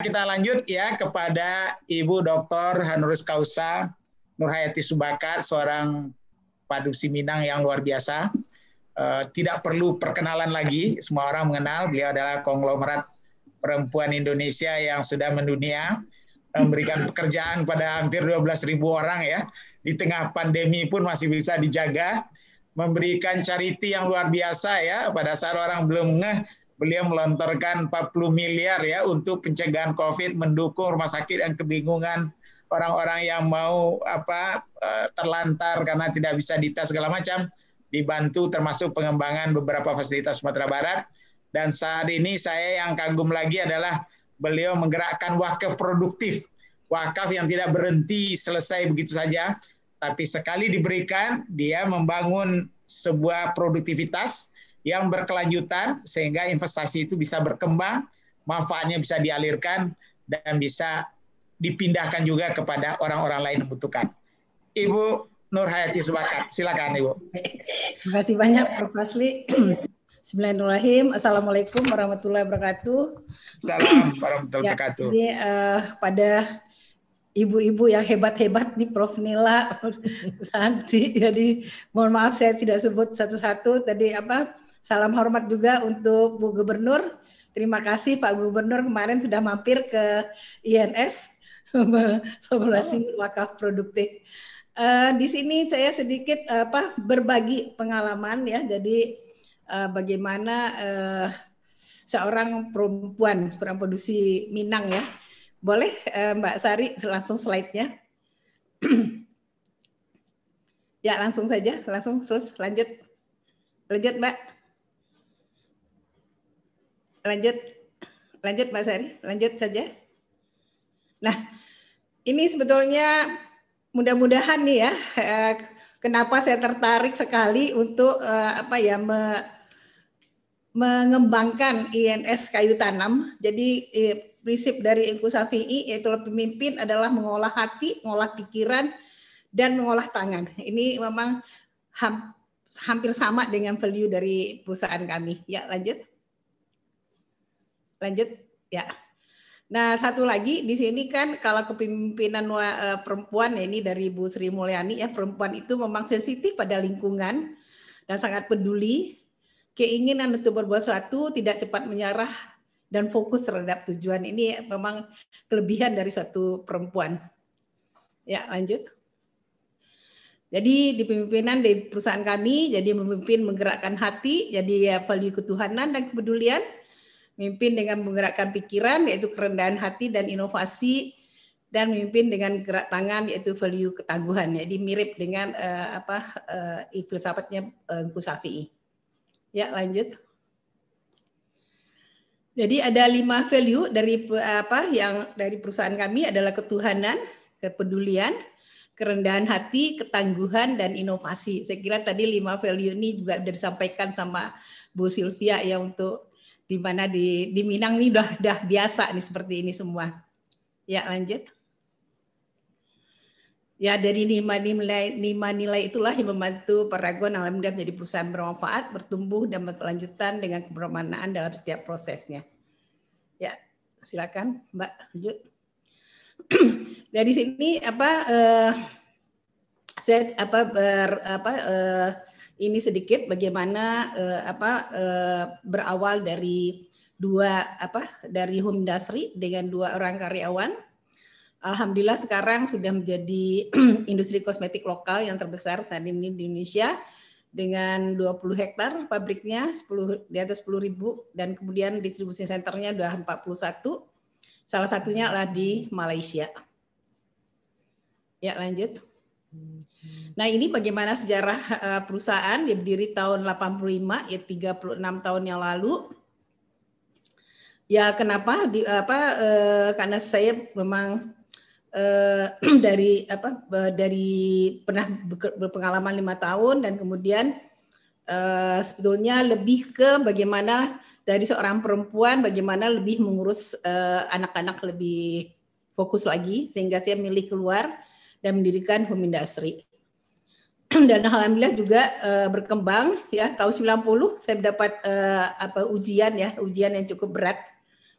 kita lanjut ya kepada Ibu Dr. Honoris Causa Nurhayati Subakar, seorang padusi Minang yang luar biasa. Tidak perlu perkenalan lagi, semua orang mengenal beliau adalah konglomerat perempuan Indonesia yang sudah mendunia, memberikan pekerjaan pada hampir 12.000 orang ya. Di tengah pandemi pun masih bisa dijaga, memberikan charity yang luar biasa ya. Pada saat orang belum ngeh, beliau melontarkan 40 miliar ya untuk pencegahan COVID, mendukung rumah sakit yang kebingungan, orang-orang yang mau terlantar karena tidak bisa dites segala macam, dibantu termasuk pengembangan beberapa fasilitas Sumatera Barat. Dan saat ini saya yang kagum lagi adalah beliau menggerakkan wakaf produktif, wakaf yang tidak berhenti selesai begitu saja, tapi sekali diberikan dia membangun sebuah produktivitas yang berkelanjutan sehingga investasi itu bisa berkembang, manfaatnya bisa dialirkan dan bisa dipindahkan juga kepada orang-orang lain yang membutuhkan. Ibu Nurhayati Subakar, silakan Ibu. Terima kasih banyak Prof. Fazli. Bismillahirrahmanirrahim. Assalamualaikum warahmatullahi wabarakatuh. Assalamualaikum warahmatullahi wabarakatuh. Jadi pada ibu-ibu yang hebat-hebat nih, Prof. Nila, Santi. Jadi mohon maaf saya tidak sebut satu-satu. Tadi salam hormat juga untuk Bu Gubernur. Terima kasih Pak Gubernur kemarin sudah mampir ke INS simulasi wakaf produktif. Di sini saya sedikit berbagi pengalaman ya. Jadi bagaimana seorang perempuan, seorang produksi Minang ya. Boleh Mbak Sari langsung slide-nya. Ya langsung saja, langsung terus lanjut. Lanjut Mbak. Lanjut Mbak Sari, lanjut saja. Nah, ini sebetulnya mudah-mudahan nih ya, kenapa saya tertarik sekali untuk mengembangkan INS kayu tanam. Jadi prinsip dari Engku Syafi'i yaitu pemimpin adalah mengolah hati, mengolah pikiran, dan mengolah tangan. Ini memang hampir sama dengan value dari perusahaan kami. Ya, lanjut. Ya. Nah, satu lagi di sini kan kalau kepemimpinan perempuan ya, ini dari Bu Sri Mulyani ya, perempuan itu memang sensitif pada lingkungan dan sangat peduli, keinginan untuk berbuat sesuatu, tidak cepat menyerah dan fokus terhadap tujuan. Ini memang kelebihan dari suatu perempuan. Ya, lanjut. Jadi di pemimpinan di perusahaan kami, jadi memimpin menggerakkan hati, jadi ya value ketuhanan dan kepedulian. Memimpin dengan menggerakkan pikiran, yaitu kerendahan hati dan inovasi, dan memimpin dengan gerak tangan, yaitu value ketangguhan. Jadi mirip dengan filsafatnya Engku Syafi'i. Ya, lanjut. Jadi ada 5 value dari yang dari perusahaan kami adalah ketuhanan, kepedulian, kerendahan hati, ketangguhan, dan inovasi. Saya kira tadi 5 value ini juga sudah disampaikan sama Bu Sylvia ya, untuk di mana di Minang ini udah biasa nih seperti ini semua. Ya, lanjut. Ya, dari 5 nilai itulah yang membantu Paragon alhamdulillah menjadi perusahaan bermanfaat, bertumbuh dan berkelanjutan dengan kebermanfaatan dalam setiap prosesnya. Ya, silakan Mbak lanjut. Dari sini ini sedikit bagaimana berawal dari dari home industry dengan 2 orang karyawan. Alhamdulillah sekarang sudah menjadi industri kosmetik lokal yang terbesar saat ini di Indonesia dengan 20 hektar pabriknya, di atas 10.000, dan kemudian distribusi centernya sudah 41. Salah satunya adalah di Malaysia. Ya, lanjut. Nah, ini bagaimana sejarah perusahaan. Dia berdiri tahun 85, ya 36 tahun yang lalu. Ya, kenapa? Karena saya memang dari pernah berpengalaman 5 tahun dan kemudian sebetulnya lebih ke bagaimana dari seorang perempuan bagaimana lebih mengurus anak-anak lebih fokus lagi, sehingga saya milih keluar dan mendirikan home industry. Dan alhamdulillah juga berkembang ya. Tahun 90 saya dapat ujian yang cukup berat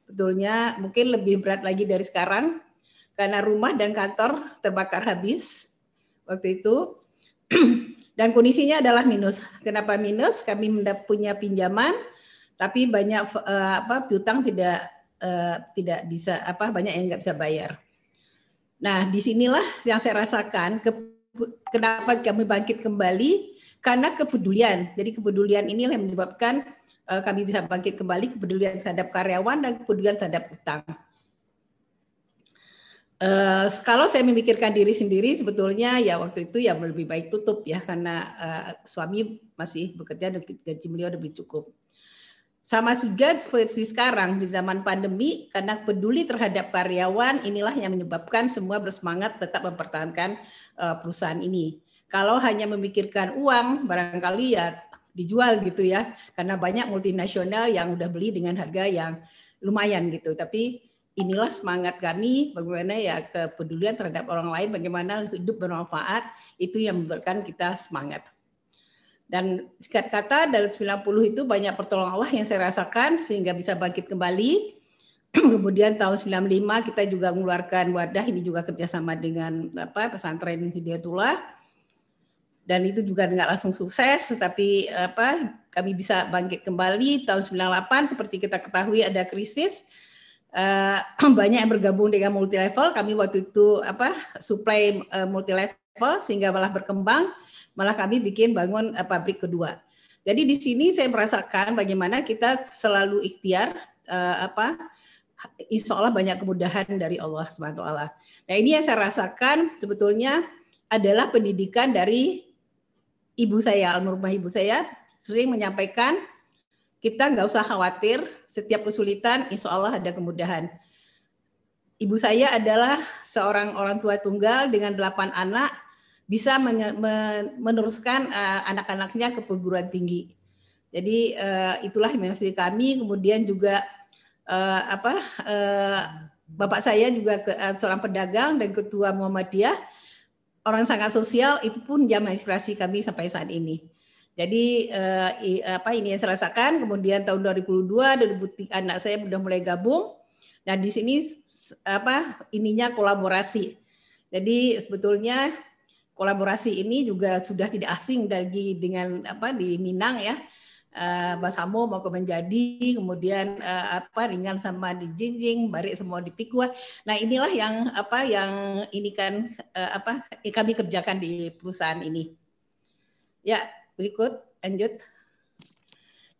Sebetulnya mungkin lebih berat lagi dari sekarang karena rumah dan kantor terbakar habis waktu itu. Dan kondisinya adalah minus. Kenapa minus? Kami punya pinjaman, tapi banyak piutang tidak bisa banyak yang nggak bisa bayar. Nah, disinilah yang saya rasakan kenapa kami bangkit kembali, karena kepedulian. Jadi kepedulian inilah yang menyebabkan kami bisa bangkit kembali, kepedulian terhadap karyawan dan kepedulian terhadap utang. Kalau saya memikirkan diri sendiri, sebetulnya ya waktu itu ya lebih baik tutup ya, karena suami masih bekerja dan gaji beliau lebih cukup. Sama juga seperti sekarang di zaman pandemi, karena peduli terhadap karyawan, inilah yang menyebabkan semua bersemangat tetap mempertahankan perusahaan ini. Kalau hanya memikirkan uang, barangkali ya dijual gitu ya, karena banyak multinasional yang udah beli dengan harga yang lumayan gitu. Tapi inilah semangat kami, bagaimana ya kepedulian terhadap orang lain, bagaimana hidup bermanfaat, itu yang membuatkan kita semangat. Dan singkat kata, dari 90 itu banyak pertolongan Allah yang saya rasakan, sehingga bisa bangkit kembali. Kemudian tahun 95 kita juga mengeluarkan wadah, ini juga kerjasama dengan pesantren Hidayatullah. Dan itu juga nggak langsung sukses, tetapi kami bisa bangkit kembali. Tahun 98, seperti kita ketahui ada krisis, banyak yang bergabung dengan multi level. Kami waktu itu supply multi level sehingga malah berkembang, malah kami bangun pabrik kedua. Jadi di sini saya merasakan bagaimana kita selalu ikhtiar, insya Allah banyak kemudahan dari Allah SWT. Nah ini yang saya rasakan sebetulnya adalah pendidikan dari ibu saya, almarhumah ibu saya sering menyampaikan, kita nggak usah khawatir, setiap kesulitan insya Allah ada kemudahan. Ibu saya adalah seorang orang tua tunggal dengan 8 anak, bisa meneruskan anak-anaknya ke perguruan tinggi. Jadi itulah mimpi kami. Kemudian juga bapak saya juga seorang pedagang dan ketua Muhammadiyah, orang sangat sosial, itu pun yang menginspirasi kami sampai saat ini. Jadi ini yang saya rasakan. Kemudian tahun 2002, 2003 anak saya sudah mulai gabung. Nah di sini ininya kolaborasi. Jadi sebetulnya kolaborasi ini juga sudah tidak asing lagi dengan di Minang ya. Basamo mau ke Menjadi, kemudian Ringan sama di Jinjing, Barik semua di Pikua. Nah inilah yang ini kan kami kerjakan di perusahaan ini. Ya. Berikut, lanjut.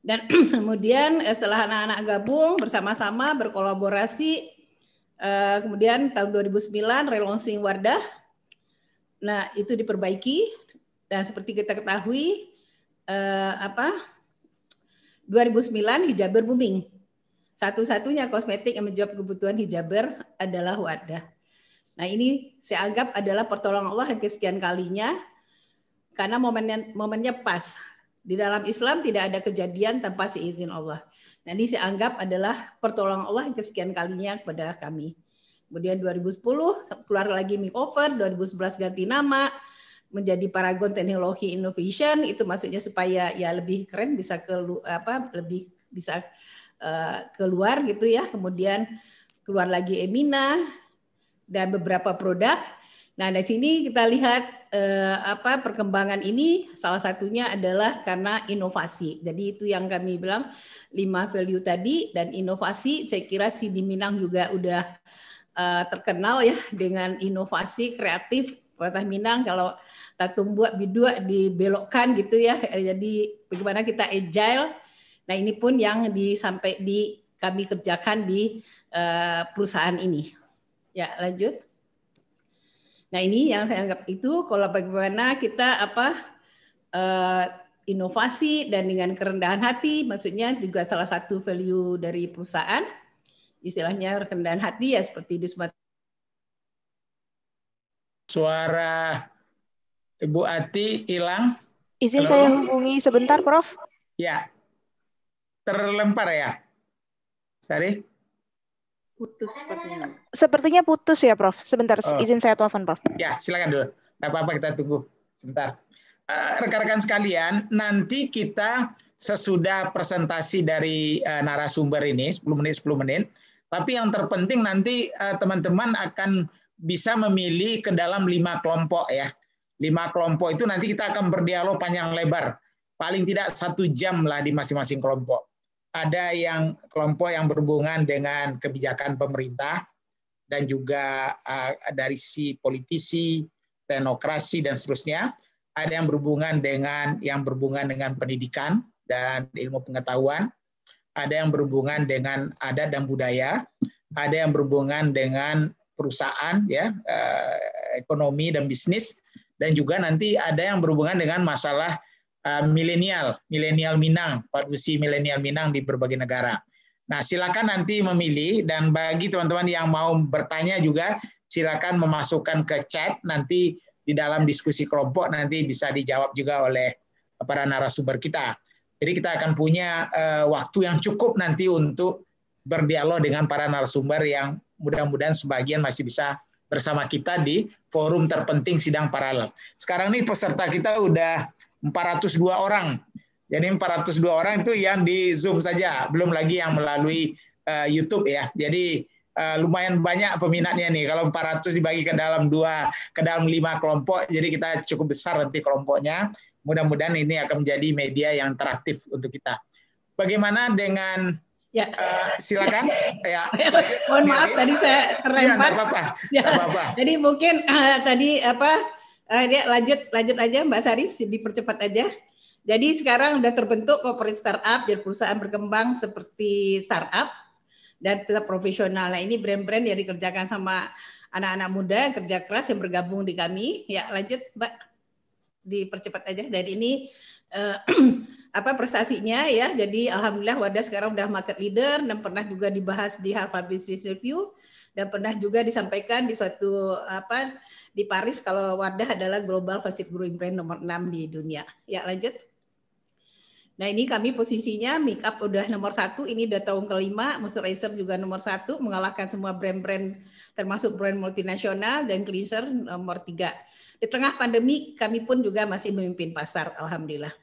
Dan kemudian setelah anak-anak gabung bersama-sama berkolaborasi, kemudian tahun 2009 relaunching Wardah. Nah, itu diperbaiki dan seperti kita ketahui 2009 hijaber booming. Satu-satunya kosmetik yang menjawab kebutuhan hijaber adalah Wardah. Nah, ini saya anggap adalah pertolongan Allah yang kesekian kalinya. Karena momennya pas. Di dalam Islam tidak ada kejadian tanpa seizin Allah. Nah, ini saya anggap adalah pertolongan Allah yang kesekian kalinya kepada kami. Kemudian 2010 keluar lagi makeover, 2011 ganti nama menjadi Paragon Teknologi Innovation, itu maksudnya supaya ya lebih keren, bisa lebih bisa keluar gitu ya. Kemudian keluar lagi Emina dan beberapa produk. Nah, di sini kita lihat perkembangan ini salah satunya adalah karena inovasi. Jadi itu yang kami bilang 5 value tadi, dan inovasi saya kira si di Minang juga udah terkenal ya dengan inovasi kreatif. Kota Minang kalau tatung buat bidua dibelokkan gitu ya. Jadi bagaimana kita agile. Nah, ini pun yang kami kerjakan di perusahaan ini. Ya, lanjut. Nah ini yang saya anggap itu kalau bagaimana kita inovasi dan dengan kerendahan hati, maksudnya juga salah satu value dari perusahaan, istilahnya kerendahan hati ya seperti di Sumatera. Suara Ibu Ati hilang. Izin saya hubungi sebentar, Prof. Ya, terlempar ya, Sari? Putus sepertinya. Sepertinya putus ya, Prof. Sebentar, izin saya telepon, Prof. Ya, silakan dulu. Tidak apa-apa, kita tunggu sebentar. Rekan-rekan sekalian, nanti kita sesudah presentasi dari narasumber ini, 10 menit, Tapi yang terpenting nanti teman-teman akan bisa memilih ke dalam 5 kelompok ya. 5 kelompok itu nanti kita akan berdialog panjang lebar. Paling tidak 1 jam lah di masing-masing kelompok. Ada yang kelompok yang berhubungan dengan kebijakan pemerintah dan juga dari si politisi, teknokrasi dan seterusnya. Ada yang berhubungan dengan pendidikan dan ilmu pengetahuan. Ada yang berhubungan dengan adat dan budaya. Ada yang berhubungan dengan perusahaan ya, ekonomi dan bisnis, dan juga nanti ada yang berhubungan dengan masalah milenial Minang, padusi milenial Minang di berbagai negara. Nah, silakan nanti memilih, dan bagi teman-teman yang mau bertanya juga silakan memasukkan ke chat, nanti di dalam diskusi kelompok nanti bisa dijawab juga oleh para narasumber kita. Jadi kita akan punya waktu yang cukup nanti untuk berdialog dengan para narasumber yang mudah-mudahan sebagian masih bisa bersama kita di forum terpenting sidang paralel. Sekarang ini peserta kita udah 402 orang. Jadi 402 orang itu yang di Zoom saja, belum lagi yang melalui YouTube ya. Jadi lumayan banyak peminatnya nih. Kalau 400 dibagi ke dalam 5 kelompok, jadi kita cukup besar nanti kelompoknya. Mudah-mudahan ini akan menjadi media yang interaktif untuk kita. Bagaimana dengan ya. Silakan ya. Mohon maaf tadi saya terlempar. Ya, apa-apa. Jadi mungkin tadi dia lanjut aja Mbak Sari, dipercepat aja. Jadi sekarang sudah terbentuk corporate startup, jadi perusahaan berkembang seperti startup dan tetap profesional. Nah, ini brand-brand yang dikerjakan sama anak-anak muda yang kerja keras yang bergabung di kami. Ya, lanjut Mbak. Dipercepat aja. Dan ini prestasinya ya. Jadi alhamdulillah Wadah sekarang udah market leader dan pernah juga dibahas di Harvard Business Review dan pernah juga disampaikan di suatu di Paris kalau Wadah adalah global fastest growing brand nomor 6 di dunia. Ya, lanjut. Nah, ini kami posisinya Makeup udah nomor 1, ini udah tahun ke-5, Moisturizer juga nomor 1, mengalahkan semua brand-brand termasuk brand multinasional, dan Cleanser nomor 3. Di tengah pandemi kami pun juga masih memimpin pasar, alhamdulillah.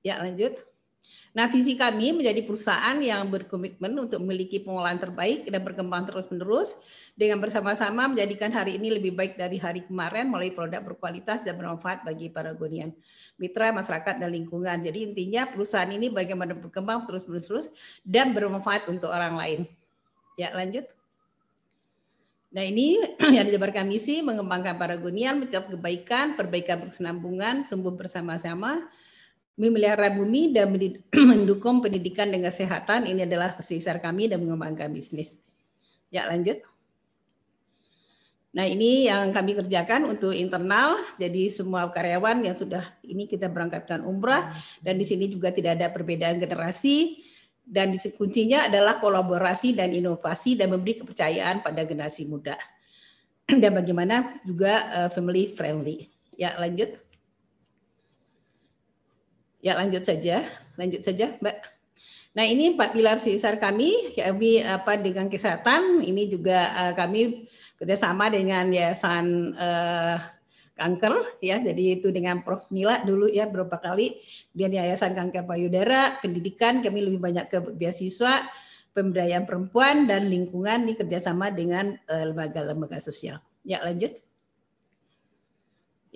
Ya, lanjut. Nah, visi kami menjadi perusahaan yang berkomitmen untuk memiliki pengolahan terbaik dan berkembang terus-menerus dengan bersama-sama menjadikan hari ini lebih baik dari hari kemarin melalui produk berkualitas dan bermanfaat bagi para gonian, mitra, masyarakat, dan lingkungan. Jadi intinya perusahaan ini bagaimana berkembang terus-menerus dan bermanfaat untuk orang lain. Ya, lanjut. Nah, ini yang dijabarkan misi mengembangkan Paragonian, mencapai kebaikan, perbaikan berkesinambungan, tumbuh bersama-sama, memelihara bumi dan mendukung pendidikan dan kesehatan. Ini adalah dasar kami dan mengembangkan bisnis. Ya, lanjut. Nah, ini yang kami kerjakan untuk internal. Jadi semua karyawan yang sudah ini kita berangkatkan umrah, dan di sini juga tidak ada perbedaan generasi. Dan kuncinya adalah kolaborasi dan inovasi dan memberi kepercayaan pada generasi muda. Dan bagaimana juga family friendly. Ya, lanjut. Ya, lanjut saja Mbak. Nah, ini 4 pilar CSR kami dengan kesehatan. Ini juga kami kerjasama dengan Yayasan Kanker ya, jadi itu dengan Prof Mila dulu ya beberapa kali, dan Yayasan Kanker Payudara, pendidikan kami lebih banyak ke beasiswa, pemberdayaan perempuan dan lingkungan ini kerjasama dengan lembaga-lembaga sosial. Ya, lanjut.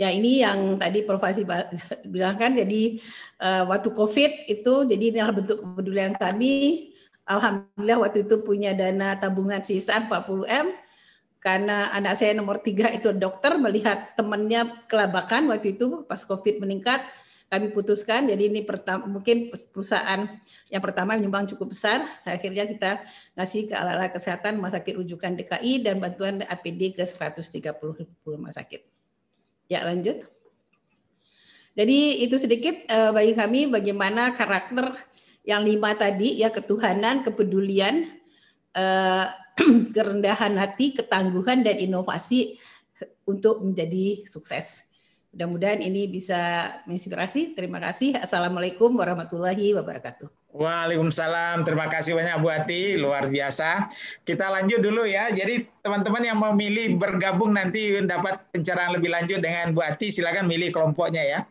Ya, ini yang tadi Prof Fasi bilang kan, jadi waktu COVID itu jadi inilah bentuk kepedulian kami. Alhamdulillah waktu itu punya dana tabungan CSR 40M. Karena anak saya nomor 3 itu dokter, melihat temannya kelabakan waktu itu pas COVID meningkat, kami putuskan, jadi ini mungkin perusahaan yang pertama menyumbang cukup besar, akhirnya kita ngasih ke alat-alat kesehatan rumah sakit rujukan DKI dan bantuan APD ke 130 rumah sakit. Ya, lanjut. Jadi itu sedikit bagi kami bagaimana karakter yang 5 tadi, ya, ketuhanan, kepedulian, kerendahan hati, ketangguhan, dan inovasi untuk menjadi sukses. Mudah-mudahan ini bisa menginspirasi. Terima kasih. Assalamualaikum warahmatullahi wabarakatuh. Waalaikumsalam. Terima kasih banyak Bu Ati, luar biasa. Kita lanjut dulu ya. Jadi teman-teman yang mau milih bergabung nanti dapat pencerahan lebih lanjut dengan Bu Ati, silakan milih kelompoknya ya.